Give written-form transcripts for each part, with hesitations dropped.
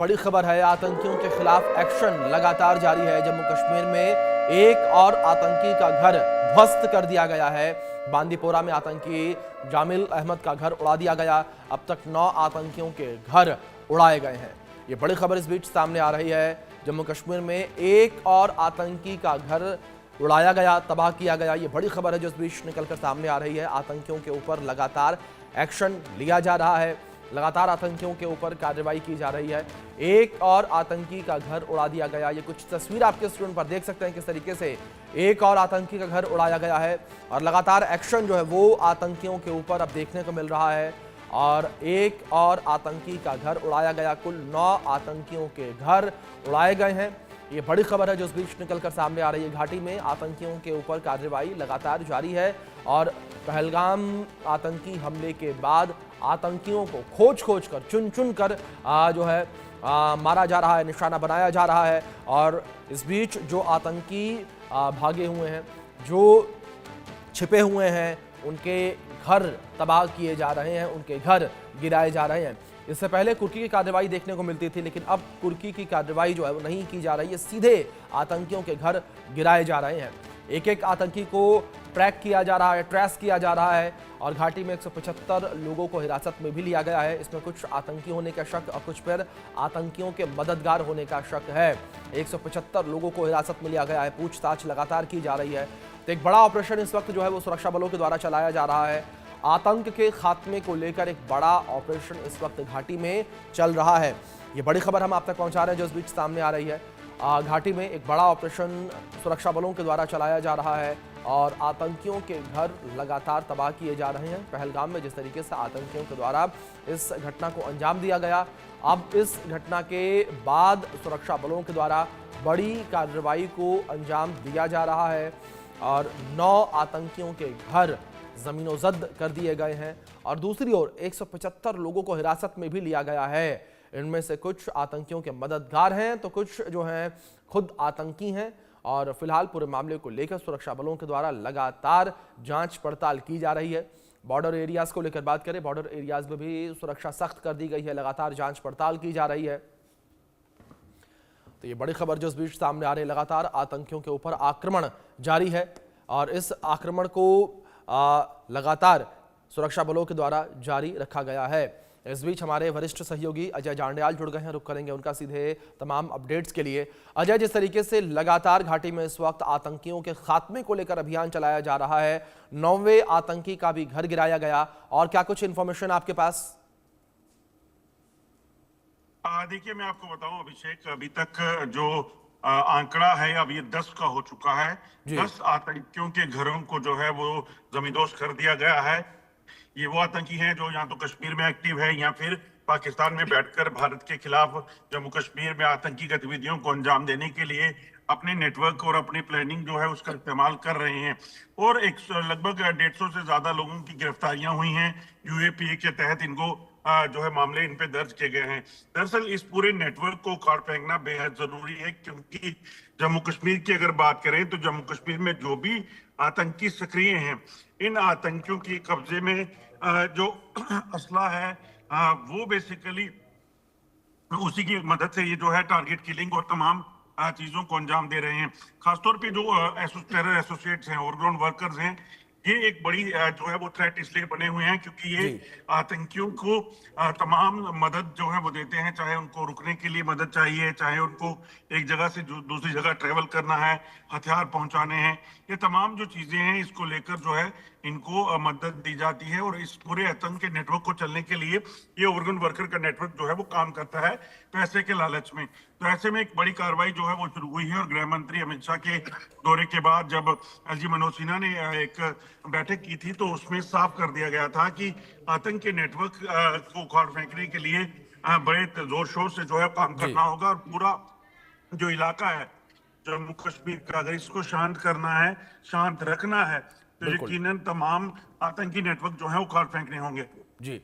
बड़ी खबर है, आतंकियों के खिलाफ एक्शन लगातार जारी है। जम्मू कश्मीर में एक और आतंकी का घर ध्वस्त कर दिया गया है। बांदीपोरा में आतंकी जामिल अहमद का घर उड़ा दिया गया। अब तक 9 आतंकियों के घर उड़ाए गए हैं। ये बड़ी खबर इस बीच सामने आ रही है। जम्मू कश्मीर में एक और आतंकी का घर उड़ाया गया, तबाह किया गया। ये बड़ी खबर है जो इस बीच निकलकर सामने आ रही है। आतंकियों के ऊपर लगातार एक्शन लिया जा रहा है, लगातार आतंकियों के ऊपर कार्रवाई की जा रही है। एक और आतंकी का घर उड़ा दिया गया। ये कुछ तस्वीर आपके स्क्रीन पर देख सकते हैं किस तरीके से एक और आतंकी का घर उड़ाया गया है और लगातार एक्शन जो है वो आतंकियों के ऊपर अब देखने को मिल रहा है। और एक और आतंकी का घर उड़ाया गया। कुल 9 आतंकियों के घर उड़ाए गए हैं। ये बड़ी खबर है जो इस बीच निकलकर सामने आ रही है। घाटी में आतंकियों के ऊपर कार्रवाई लगातार जारी है और पहलगाम आतंकी हमले के बाद आतंकियों को खोज कर चुन कर जो है मारा जा रहा है, निशाना बनाया जा रहा है। और इस बीच जो आतंकी भागे हुए हैं, जो छिपे हुए हैं, उनके घर तबाह किए जा रहे हैं, उनके घर गिराए जा रहे हैं। इससे पहले कुर्की की कार्रवाई देखने को मिलती थी, लेकिन अब कुर्की की कार्रवाई जो है वो नहीं की जा रही है। सीधे आतंकियों के घर गिराए जा रहे हैं। एक एक आतंकी को ट्रैक किया जा रहा है, ट्रेस किया जा रहा है। और घाटी में 175 लोगों को हिरासत में भी लिया गया है। इसमें कुछ आतंकी होने का शक और कुछ फिर आतंकियों के मददगार होने का शक है। 175 लोगों को हिरासत में लिया गया है, पूछताछ लगातार की जा रही है। तो एक बड़ा ऑपरेशन इस वक्त जो है वो सुरक्षा बलों के द्वारा चलाया जा रहा है। आतंक के खात्मे को लेकर एक बड़ा ऑपरेशन इस वक्त घाटी में चल रहा है। ये बड़ी खबर हम आप तक पहुंचा रहे हैं जो इस बीच सामने आ रही है। घाटी में एक बड़ा ऑपरेशन सुरक्षा बलों के द्वारा चलाया जा रहा है और आतंकियों के घर लगातार तबाह किए जा रहे हैं। पहलगाम में जिस तरीके से आतंकियों के द्वारा इस घटना को अंजाम दिया गया, अब इस घटना के बाद सुरक्षा बलों के द्वारा बड़ी कार्रवाई को अंजाम दिया जा रहा है और 9 आतंकियों के घर जमीनोजद कर दिए गए हैं। और दूसरी ओर 175 लोगों को हिरासत में भी लिया गया है। इनमें से कुछ आतंकियों के मददगार हैं तो कुछ जो हैं खुद आतंकी हैं। और फिलहाल पूरे मामले को लेकर सुरक्षा बलों के द्वारा लगातार जांच पड़ताल की जा रही है। बॉर्डर एरियाज को लेकर बात करें, बॉर्डर एरियाज में भी सुरक्षा सख्त कर दी गई है, लगातार जांच पड़ताल की जा रही है। तो ये बड़ी खबर जो इस बीच सामने आ रही है, लगातार आतंकियों के ऊपर आक्रमण जारी है और इस आक्रमण को लगातार सुरक्षा बलों के द्वारा जारी रखा गया है। इस बीच हमारे वरिष्ठ सहयोगी अजय जांडियाल जुड़ गए हैं, रुक करेंगे उनका सीधे तमाम अपडेट्स के लिए। अजय, जिस तरीके से लगातार घाटी में इस वक्त आतंकियों के खात्मे को लेकर अभियान चलाया जा रहा है, 9वें आतंकी का भी घर गिराया गया, और क्या कुछ इंफॉर्मेशन आपके पास? देखिए, मैं आपको बताऊं अभिषेक, अभी तक जो आंकड़ा है अब ये 10 का हो चुका है। 10 आतंकियों के घरों को जो है वो जमींदोज कर दिया गया है। ये वो आतंकी हैं जो यहाँ तो कश्मीर में एक्टिव है या फिर पाकिस्तान में बैठकर भारत के खिलाफ जम्मू कश्मीर में आतंकी गतिविधियों को अंजाम देने के लिए अपने नेटवर्क और अपनी प्लानिंग जो है उसका इस्तेमाल कर रहे हैं। और लगभग 150 से ज्यादा लोगों की गिरफ्तारियां हुई हैं। यूएपीए के तहत इनको जो है मामले इन पे दर्ज किए गए हैं। दरअसल इस पूरे नेटवर्क को उखाड़ फेंकना बेहद जरूरी है, क्योंकि जम्मू कश्मीर की अगर बात करें तो जम्मू कश्मीर में जो भी आतंकी सक्रिय हैं, इन आतंकियों के कब्जे में जो असला है वो बेसिकली उसी की मदद से ये जो है टारगेट किलिंग और तमाम चीजों को अंजाम दे रहे हैं। खासतौर पे जो टेरर एसोसिएट्स हैं, ओवरग्राउंड वर्कर्स हैं, ये एक बड़ी जो है वो थ्रेट इसलिए बने हुए हैं क्योंकि ये आतंकियों को तमाम मदद जो है वो देते हैं। चाहे उनको रुकने के लिए मदद चाहिए, चाहे उनको एक जगह से दूसरी जगह ट्रेवल करना है, हथियार पहुंचाने हैं, ये तमाम जो चीजें हैं इसको लेकर जो है इनको मदद दी जाती है। और इस पूरे आतंक के नेटवर्क को चलने के लिए ये ओवरग्राउंड वर्कर का नेटवर्क जो है वो काम करता है पैसे के लालच में। तो ऐसे में एक बड़ी कार्रवाई जो है वो शुरू हुई है और गृह मंत्री अमित शाह के दौरे के बाद जब एलजी मनोज सिन्हा ने एक बैठक की थी तो उसमें साफ कर दिया गया था कि आतंक के नेटवर्क को उखाड़ फेंकने के लिए बड़े जोर शोर से जो है काम करना होगा। और पूरा जो इलाका है जम्मू कश्मीर का, अगर इसको शांत करना है, शांत रखना है, तो यकीनन तमाम आतंकी नेटवर्क जो है उखाड़ फेंकने होंगे। जी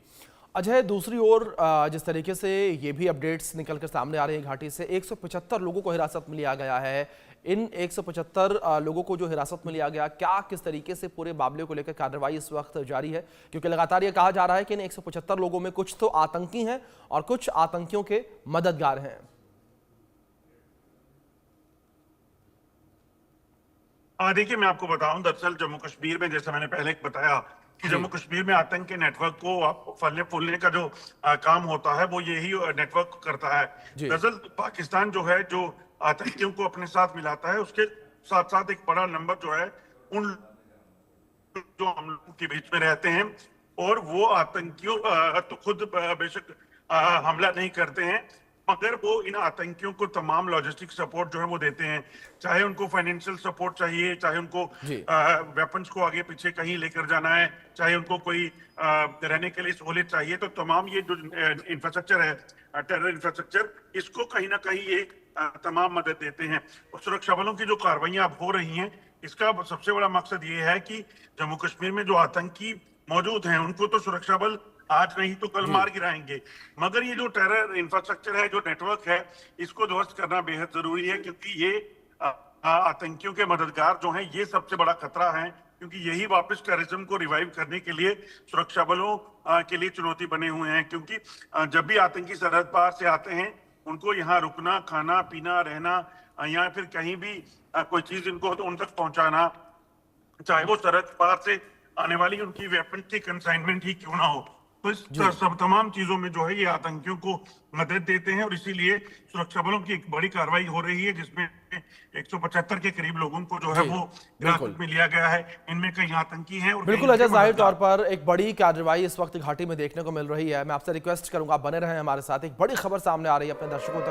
अजय, दूसरी ओर जिस तरीके से ये भी अपडेट्स निकलकर सामने आ रही हैं घाटी से, 175 लोगों को हिरासत में लिया गया है। इन 175 लोगों को जो हिरासत में लिया गया, क्या किस तरीके से पूरे मामले को लेकर कार्रवाई इस वक्त जारी है? क्योंकि लगातार ये कहा जा रहा है कि इन 175 लोगों में कुछ तो आतंकी हैं और कुछ आतंकियों के मददगार हैं। देखिए, मैं आपको बताऊं, दरअसल जम्मू कश्मीर में, जैसे मैंने पहले बताया कि जम्मू कश्मीर में आतंक के नेटवर्क को फलने फूलने का जो काम होता है, वो यही नेटवर्क करता है। दरअसल पाकिस्तान जो है, जो आतंकियों को अपने साथ मिलाता है, उसके साथ साथ एक बड़ा नंबर जो है उन जो हम लोगों के बीच में रहते हैं, और वो आतंकियों तो खुद बेशक हमला नहीं करते हैं, मगर वो इन आतंकियों को तमाम लॉजिस्टिक सपोर्ट जो है वो देते हैं। चाहे उनको फाइनेंशियल सपोर्ट चाहिए, चाहे उनको वेपन्स को आगे पीछे कहीं लेकर जाना है, चाहे उनको कोई रहने के लिए सहूलियत चाहिए, तो तमाम ये जो इंफ्रास्ट्रक्चर है, टेरर इंफ्रास्ट्रक्चर, इसको कहीं ना कहीं ये तमाम मदद देते हैं। और सुरक्षा बलों की जो कार्रवाइयां अब हो रही हैं, इसका सबसे बड़ा मकसद ये है कि जम्मू कश्मीर में जो आतंकी मौजूद हैं, उनको तो सुरक्षा बल आज नहीं तो कल मार गिराएंगे, मगर ये जो टेरर इंफ्रास्ट्रक्चर है, जो नेटवर्क है, इसको ध्वस्त करना बेहद जरूरी है, क्योंकि ये आतंकियों के मददगार जो हैं, ये सबसे बड़ा खतरा है, क्योंकि यही वापस टेररिज्म को रिवाइव करने के लिए सुरक्षा बलों के लिए चुनौती बने हुए हैं। क्योंकि जब भी आतंकी सरहद पार से आते हैं, उनको यहाँ रुकना, खाना पीना, रहना, या फिर कहीं भी कोई चीज इनको तो उन तक पहुंचाना, चाहे वो सरहद पार से आने वाली उनकी वेपन की कंसाइनमेंट ही क्यों ना हो, तो इस सब तमाम चीजों में जो है ये आतंकियों को मदद देते हैं। और इसीलिए सुरक्षा बलों की एक बड़ी कार्रवाई हो रही है, जिसमें 175 के करीब लोगों को जो है वो हिरासत में लिया गया है। इनमें कई आतंकी हैं और बिल्कुल अजय, जाहिर तौर पर एक बड़ी कार्रवाई इस वक्त घाटी में देखने को मिल रही है। मैं आपसे रिक्वेस्ट करूंगा, आप बने रहें हमारे साथ। एक बड़ी खबर सामने आ रही है अपने दर्शकों तक